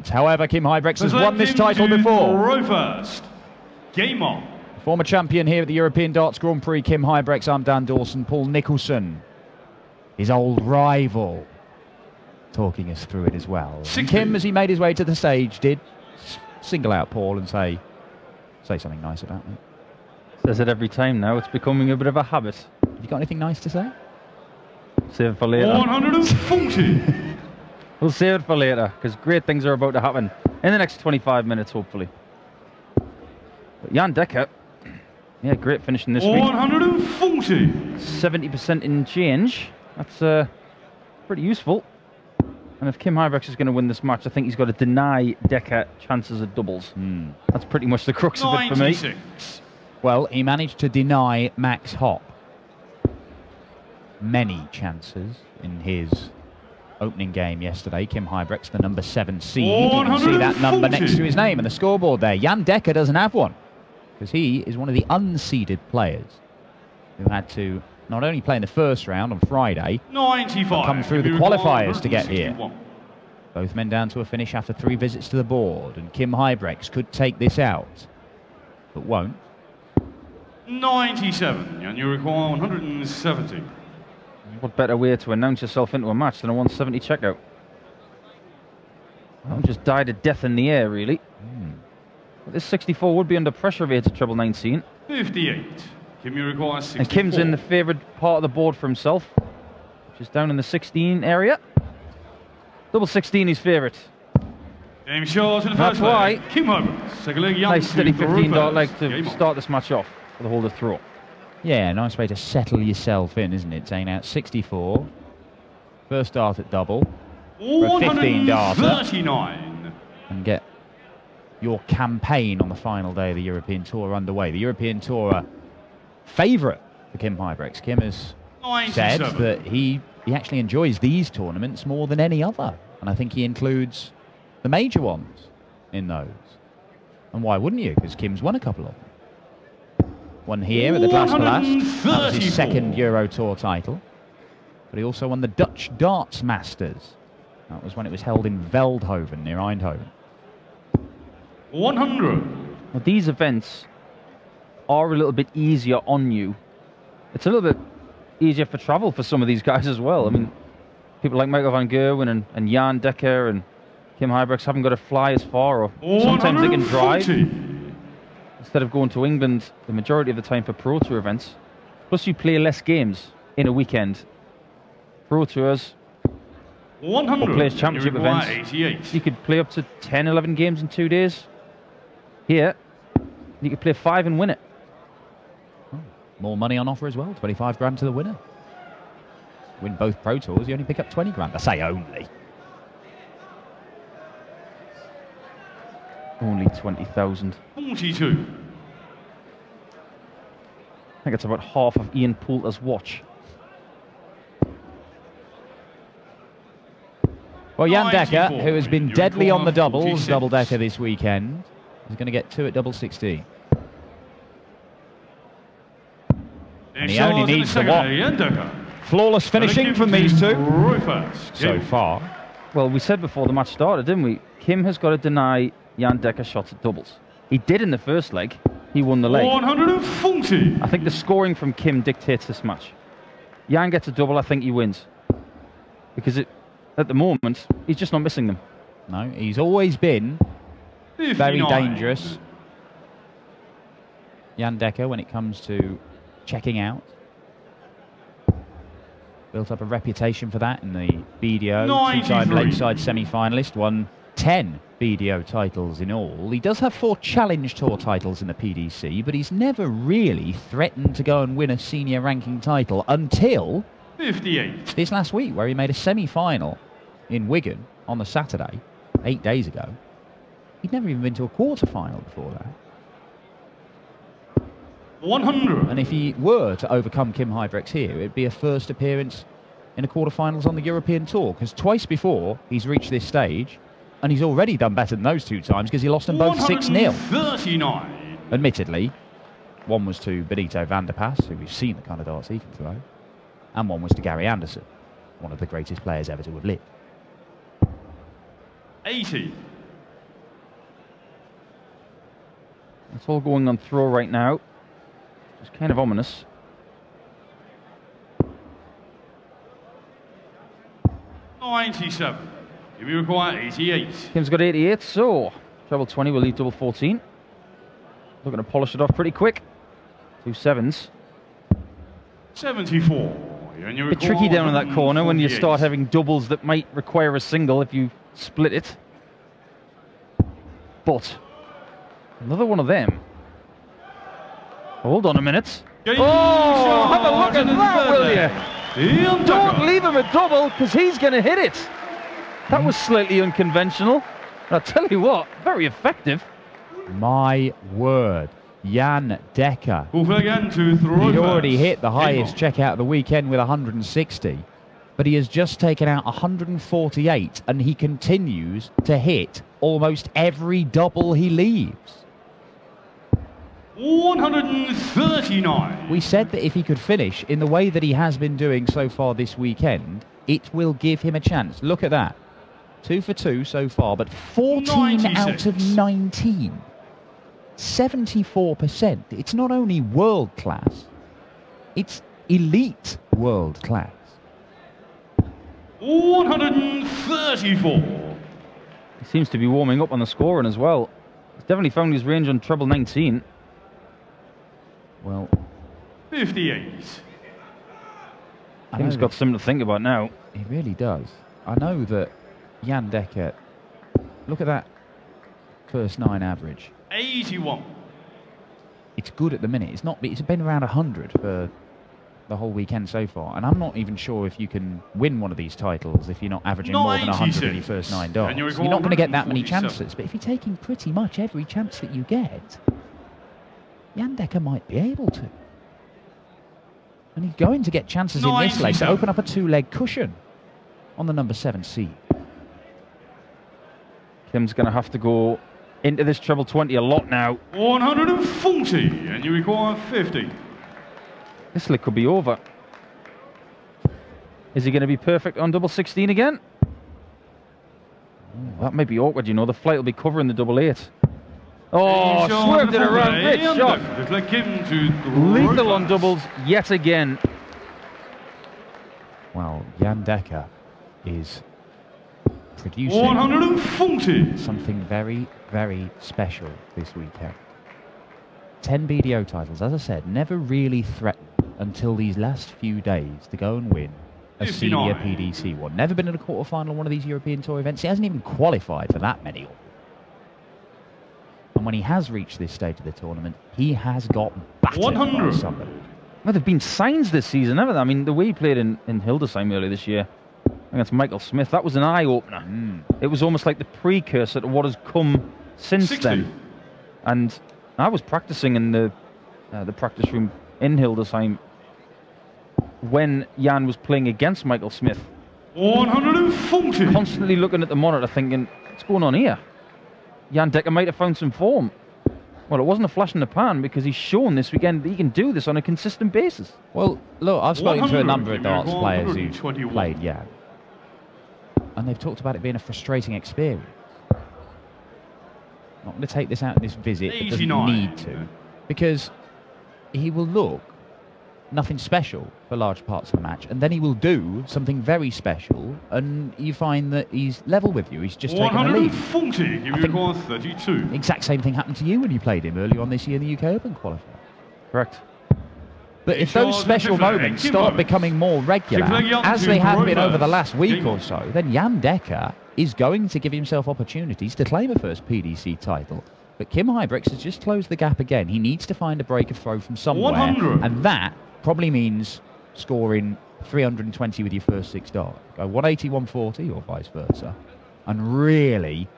tournament. However, Kim Huybrechts has won this title before. Row first. Game on. Former champion here at the European Darts Grand Prix, Kim Huybrechts. I'm Dan Dawson. Paul Nicholson, his old rival, talking us through it as well. And Kim, as he made his way to the stage, did single out Paul and say something nice about me. Says it every time now. It's becoming a bit of a habit. Have you got anything nice to say? Save it for later. 140. We'll save it for later, because great things are about to happen in the next 25 minutes, hopefully. But Jan Dekker, yeah, great finishing this week. 140. 70% in change. That's pretty useful. And if Kim Huybrechts is going to win this match, I think he's got to deny Dekker chances at doubles. That's pretty much the crux of it for me. Well, he managed to deny Max Hopp many chances in his opening game yesterday. Kim Huybrechts, the number 7 seed. You can see that number next to his name on the scoreboard there. Jan Dekker doesn't have one, because he is one of the unseeded players who had to not only play in the first round on Friday, 95, but come through the qualifiers to get here. Both men down to a finish after 3 visits to the board, and Kim Huybrechts could take this out, but won't. 97, and you require 170. What better way to announce yourself into a match than a 170 checkout? I've just died a death in the air, really. But this 64 would be under pressure if he hits a treble 19. 58. Kim, you require 64. And Kim's in the favoured part of the board for himself, which is down in the 16 area. Double 16, he's favourite. Game short in the That's first why. leg. Kim Huybrechts, second leg, Jan Nice steady 15 dart leg to Game on. start this match off for the holder throw. Yeah, nice way to settle yourself in, isn't it? Saying out 64. First dart at double. For a 15 darter. 139. And get your campaign on the final day of the European Tour underway. The European Tour favourite for Kim Huybrechts. Kim has 97. said that he actually enjoys these tournaments more than any other. And I think he includes the major ones in those. And why wouldn't you? Because Kim's won a couple of them. Won here at the Glass Blast. That was his second Euro Tour title. But he also won the Dutch Darts Masters. That was when it was held in Veldhoven, near Eindhoven. 100. Well, these events are a little bit easier on you. It's a little bit easier for travel for some of these guys as well. I mean, people like Michael van Gerwen and Jan Dekker and Kim Huybrechts haven't got to fly as far, or sometimes they can drive. Instead of going to England the majority of the time for Pro Tour events. Plus you play less games in a weekend. Pro Tours, 100. or Players Championship events, 88. you could play up to 10, 11 games in 2 days. Here, you could play 5 and win it. More money on offer as well, 25 grand to the winner. Win both Pro Tours, you only pick up 20 grand. I say only. Only 20,000. 42. I think it's about half of Ian Poulter's watch. Well, Jan Dekker, 94. who has been You deadly on the require doubles, 46. double decker this weekend, is going to get 2 at double 16. And he only needs the one. Flawless finishing from these two so far. Well, we said before the match started, didn't we? Kim has got to deny Jan Dekker shots at doubles. He did in the first leg. He won the leg. 140. I think the scoring from Kim dictates this match. Jan gets a double, I think he wins. Because at the moment, he's just not missing them. No, he's always been 59. very dangerous, Jan Dekker, when it comes to checking out. Built up a reputation for that in the BDO. 2-time lakeside semi-finalist, won 10 BDO titles in all. He does have 4 Challenge Tour titles in the PDC, but he's never really threatened to go and win a senior ranking title until 58. this last week, where he made a semi-final in Wigan on the Saturday, 8 days ago. He'd never even been to a quarter-final before that. 100. And if he were to overcome Kim Huybrechts here, it'd be a first appearance in a quarterfinals on the European Tour, because twice before he's reached this stage, and he's already done better than those 2 times because he lost them both 6-0. 39. Admittedly, one was to Benito van der Pas, who we've seen the kind of darts he can throw, and one was to Gary Anderson, one of the greatest players ever to have lived. 80. It's all going on throw right now. It's kind of ominous. $97. If you require 88. Kim's got 88, so treble 20 will leave double 14. Looking to polish it off pretty quick. 2 sevens. 74. And you Bit tricky down in that corner when you 148. start having doubles that might require a single if you split it. But another one of them. Hold on a minute. Game Oh, have a look at shot that, will you? Jan Don't Double. leave him a double, because he's going to hit it. That was slightly unconventional. I'll tell you what, very effective. My word. Jan Dekker. Hoeveel again to throw He'd it already first. hit the highest Game on. checkout of the weekend with 160, but he has just taken out 148, and he continues to hit almost every double he leaves. 139. We said that if he could finish in the way that he has been doing so far this weekend, it will give him a chance. Look at that. 2 for 2 so far, but 14 out of 19. 74%. It's not only world class, it's elite world class. 134. He seems to be warming up on the scoring as well. He's definitely found his range on treble 19. Well, 58. I Kim's know got something to think about now. he really does. I know that Jan Dekker, look at that first 9 average. 81. It's good at the minute. It's been around 100 for the whole weekend so far, and I'm not even sure if you can win one of these titles if you're not averaging more than 100 in your first 9 darts. And you're You're not going to get that many 147. chances, but if you're taking pretty much every chance that you get, Jan Dekker might be able to. And he's going to get chances in this leg to 97. open up a 2-leg cushion on the number 7 seed. Kim's going to have to go into this treble 20 a lot now. 140. And you require 50. This leg could be over. Is he going to be perfect on double 16 again? That may be awkward, you know. The flight will be covering the double 8. Oh, swerved it around. Great shot. Lethal on doubles yet again. Well, Jan Dekker is producing 140. something very, very special this weekend. 10 BDO titles, as I said, never really threatened until these last few days to go and win a 59. senior PDC one. Never been in a quarterfinal of one of these European Tour events. He hasn't even qualified for that many. And when he has reached this stage of the tournament, he has got battered by 100. somebody. Well, there have been signs this season, haven't there? I mean, the way he played in Hildesheim earlier this year against Michael Smith, that was an eye-opener. It was almost like the precursor to what has come since 60. then. And I was practicing in the practice room in Hildesheim when Jan was playing against Michael Smith. 140. Constantly looking at the monitor thinking, what's going on here? Jan Dekker might have found some form. Well, it wasn't a flash in the pan because he's shown this weekend that he can do this on a consistent basis. Well, look, I've spoken to a 100, number of darts players who 121. played Jan, and they've talked about it being a frustrating experience. Not going to take this out in this visit, but doesn't 89. need to, because he will look nothing special for large parts of the match, and then he will do something very special, and you find that he's level with you. He's just taken the lead. 140. You I think- require 32. Exact same thing happened to you when you played him earlier on this year in the UK Open qualifier. Correct. But if those special moments start becoming more regular, as they have been over the last week or so, then Jan Dekker is going to give himself opportunities to claim a first PDC title. But Kim Huybrechts has just closed the gap again. He needs to find a breaker throw from somewhere, 100. and that probably means scoring 320 with your first 6 darts. Go 180, 140, or vice versa, and really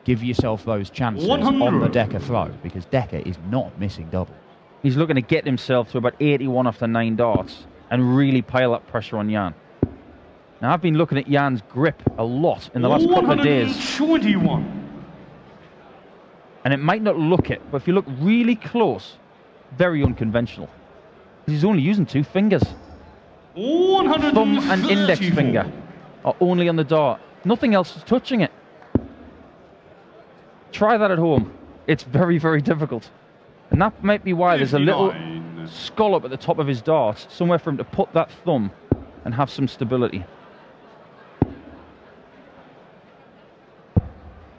give yourself those chances 100. on the Dekker throw, because Dekker is not missing double. He's looking to get himself to about 81 after 9 darts and really pile up pressure on Jan. Now, I've been looking at Jan's grip a lot in the last couple of days, 121. and it might not look it, but if you look really close, very unconventional. He's only using 2 fingers. 134. Thumb and index finger are only on the dart. Nothing else is touching it. Try that at home. It's very, very difficult. And that might be why there's a little 59. scallop at the top of his darts, somewhere for him to put that thumb and have some stability.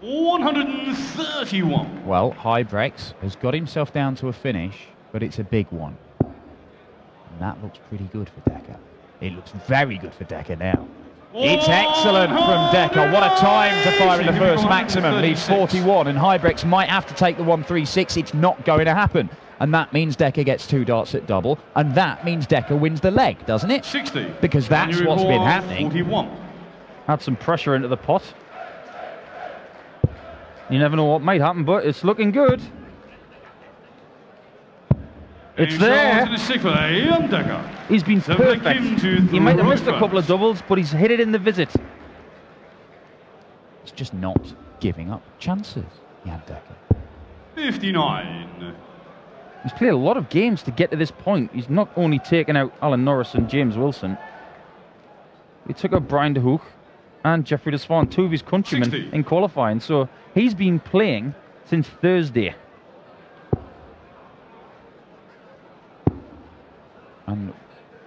131. Well, Huybrechts has got himself down to a finish, but it's a big one. And that looks pretty good for Dekker. It looks very good for Dekker now. It's excellent from Dekker. What a time to fire in the first maximum. Leads 41, and Huybrechts might have to take the 136. It's not going to happen. And that means Dekker gets 2 darts at double, and that means Dekker wins the leg, doesn't it? 60. Because that's what's been happening. 41. Add some pressure into the pot. You never know what might happen, but it's looking good. It's there. Jan Dekker. He's been perfect. He might have missed a couple of doubles, but he's hit it in the visit. It's just not giving up chances, Jan Dekker. 59. He's played a lot of games to get to this point. He's not only taken out Alan Norris and James Wilson. He took out Brian de Hoek and Jeffrey de Swan, 2 of his countrymen 60. in qualifying. So he's been playing since Thursday. And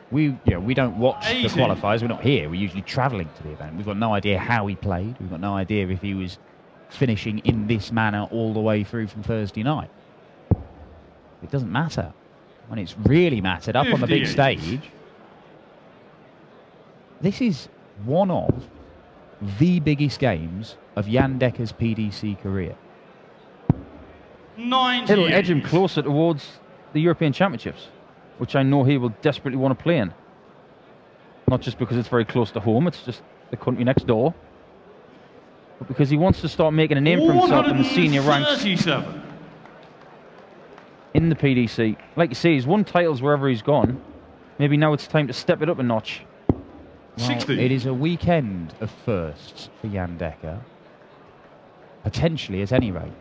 we don't watch 80. the qualifiers. We're not here. We're usually travelling to the event. We've got no idea how he played. We've got no idea if he was finishing in this manner all the way through from Thursday night. It doesn't matter. When it's really mattered up on the big 58. stage. This is one of the biggest games of Jan Dekker's PDC career. 98. It'll edge him closer towards the European Championships, which I know he will desperately want to play in. Not just because it's very close to home, it's just the country next door, but because he wants to start making a name for himself in the senior ranks 137. in the PDC. Like you say, he's won titles wherever he's gone. Maybe now it's time to step it up a notch. Well, 60. it is a weekend of firsts for Jan Dekker, potentially at any rate,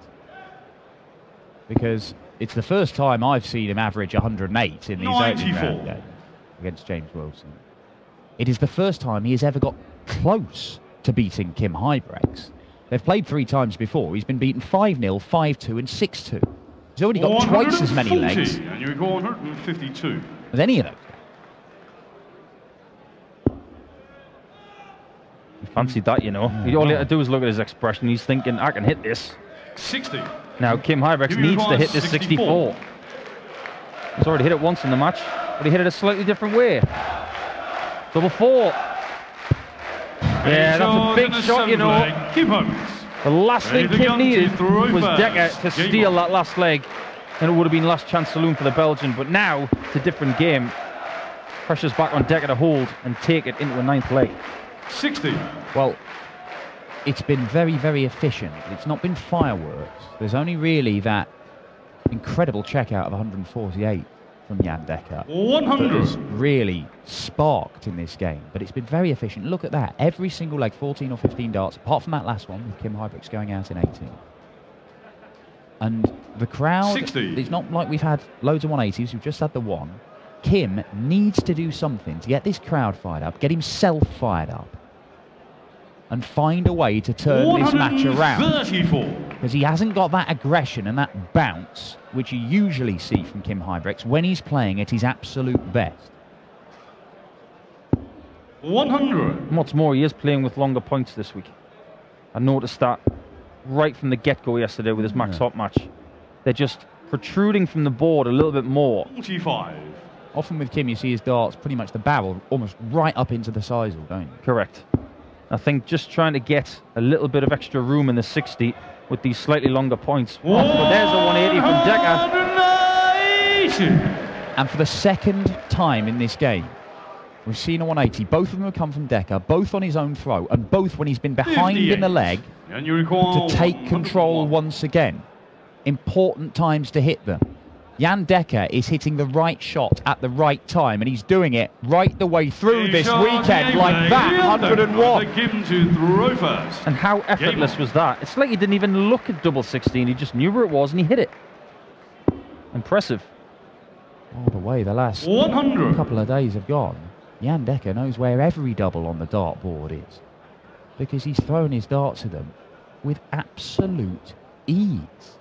because it's the first time I've seen him average 108 in these opening 94. round games against James Wilson. It is the first time he has ever got close to beating Kim Huybrechts. They've played 3 times before. He's been beaten 5-0, 5-2 and 6-2. He's already got twice as many 140, legs And you go 152. as any of those. He fancied that, you know. All he had to do is look at his expression. He's thinking, I can hit this. 60. Now, Kim Huybrechts needs to hit this 64. He's already hit it once in the match, but he hit it a slightly different way. Double 4. Yeah, that's a big shot, you know. Keep home. The last thing Kim needed was Dekker to steal that last leg, and it would have been last chance saloon for the Belgian. But now, it's a different game. Pressure's back on Dekker to hold and take it into a 9th leg. 60. Well, it's been very, very efficient. It's not been fireworks. There's only really that incredible checkout of 148 from Jan Dekker. 100. That has really sparked in this game. But it's been very efficient. Look at that. Every single leg, 14 or 15 darts, apart from that last one with Kim Huybrechts going out in 18. And the crowd, 60. It's not like we've had loads of 180s. We've just had the one. Kim needs to do something to get this crowd fired up, get himself fired up, and find a way to turn this match around. 134. Because he hasn't got that aggression and that bounce which you usually see from Kim Huybrechts when he's playing at his absolute best. 100. And what's more, he is playing with longer points this week. I noticed that right from the get-go yesterday with his Max Hop match. They're just protruding from the board a little bit more. 45. Often with Kim, you see his darts pretty much the barrel almost right up into the sisal, don't you? Correct. I think just trying to get a little bit of extra room in the 60 with these slightly longer points. Oh, but there's a 180 from Dekker. 180. And for the second time in this game, we've seen a 180. Both of them have come from Dekker, both on his own throw, and both when he's been behind 58. in the leg And you recall to take control 101. once again. Important times to hit them. Jan Dekker is hitting the right shot at the right time, and he's doing it right the way through this weekend like that. 101. Kim to throw first. And how effortless was that? It's like he didn't even look at double 16. He just knew where it was and he hit it. Impressive. All the way the last 100. couple of days have gone, Jan Dekker knows where every double on the dartboard is, because he's thrown his darts at them with absolute ease.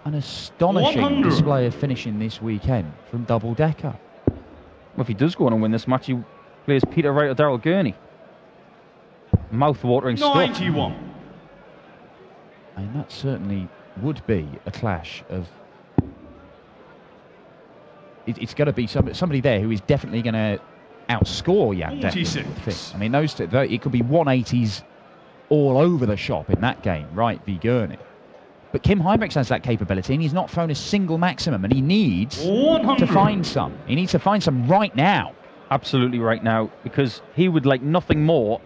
An astonishing 100. display of finishing this weekend from Double Dekker. Well, if he does go on and win this match, he plays Peter Wright or Daryl Gurney. Mouth-watering stuff. 91. And that certainly would be a clash of... It's got to be somebody there who is definitely going to outscore Jan Dekker. 46. I mean, those two, it could be 180s all over the shop in that game, Wright v Gurney. But Kim Huybrechts has that capability, and he's not thrown a single maximum, and he needs 100. to find some. He needs to find some right now. Absolutely right now, because he would like nothing more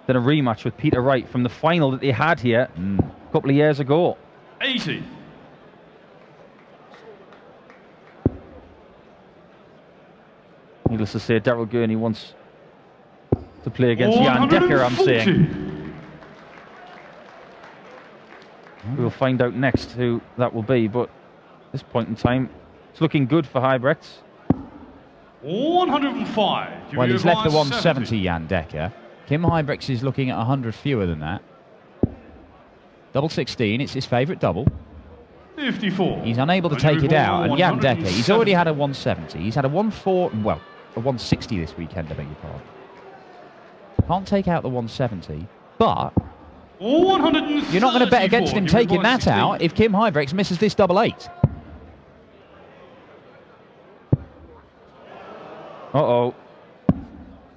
than a rematch with Peter Wright from the final that they had here a couple of years ago. 80. Needless to say, Daryl Gurney wants to play against Jan Dekker, I'm saying. We'll find out next who that will be, but at this point in time, it's looking good for Huybrechts. 105. Well, he's left the 170, Jan Dekker. Kim Huybrechts is looking at 100 fewer than that. Double 16, it's his favourite double. 54. He's unable to take it out, and Jan Dekker, he's already had a 170. He's had a 160 this weekend, I beg your pardon. Can't take out the 170, but you're not going to bet against him taking that out if Kim Huybrechts misses this double 8. Uh-oh.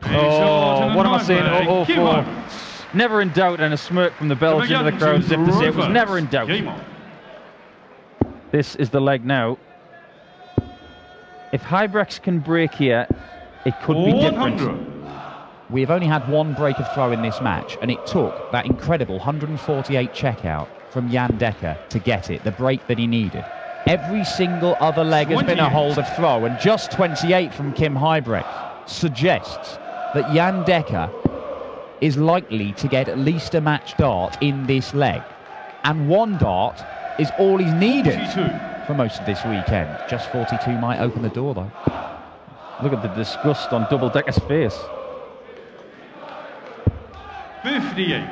Oh, what am I saying? Uh-oh for? Never in doubt, and a smirk from the Belgian in the crowd as if to say it was never in doubt. This is the leg now. If Huybrechts can break here, it could be different. We have only had one break of throw in this match, and it took that incredible 148 checkout from Jan Dekker to get it, the break that he needed. Every single other leg has been a hold of throw, and just 28 from Kim Huybrechts suggests that Jan Dekker is likely to get at least a match dart in this leg. And one dart is all he's needed for most of this weekend. Just 42 might open the door, though. Look at the disgust on Double Dekker's face. 58.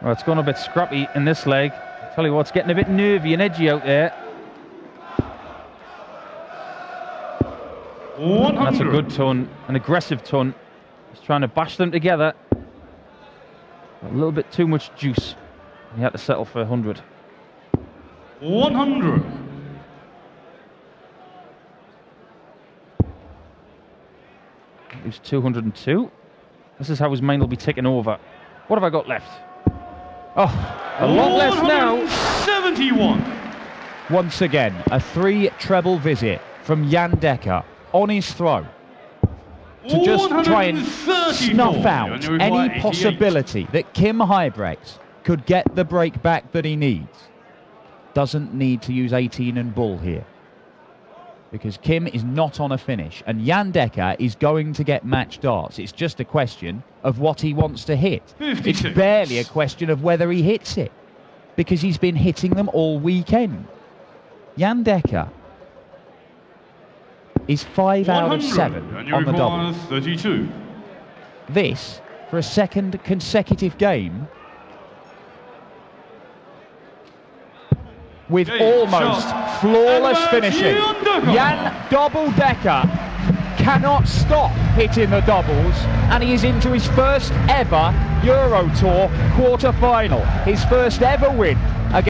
Well, it's gone a bit scrappy in this leg. Tell you what, it's getting a bit nervy and edgy out there. That's a good ton, an aggressive ton. He's trying to bash them together. A little bit too much juice. He had to settle for 100. 100. It was 202. This is how his mind will be taken over. What have I got left? Oh, a lot less now. 71. Once again, a 3 treble visit from Jan Dekker on his throw to just try and snuff out any possibility that Kim Huybrechts could get the break back that he needs. Doesn't need to use 18 and bull here, because Kim is not on a finish, and Jan Dekker is going to get match darts. It's just a question of what he wants to hit. 56. It's barely a question of whether he hits it, because he's been hitting them all weekend. Jan Dekker is 5 out of 7 on the double. 32. This, for a second consecutive game, with almost flawless finishing. Jan Double Dekker cannot stop hitting the doubles, and he is into his first ever Euro Tour quarter-final. His first ever win against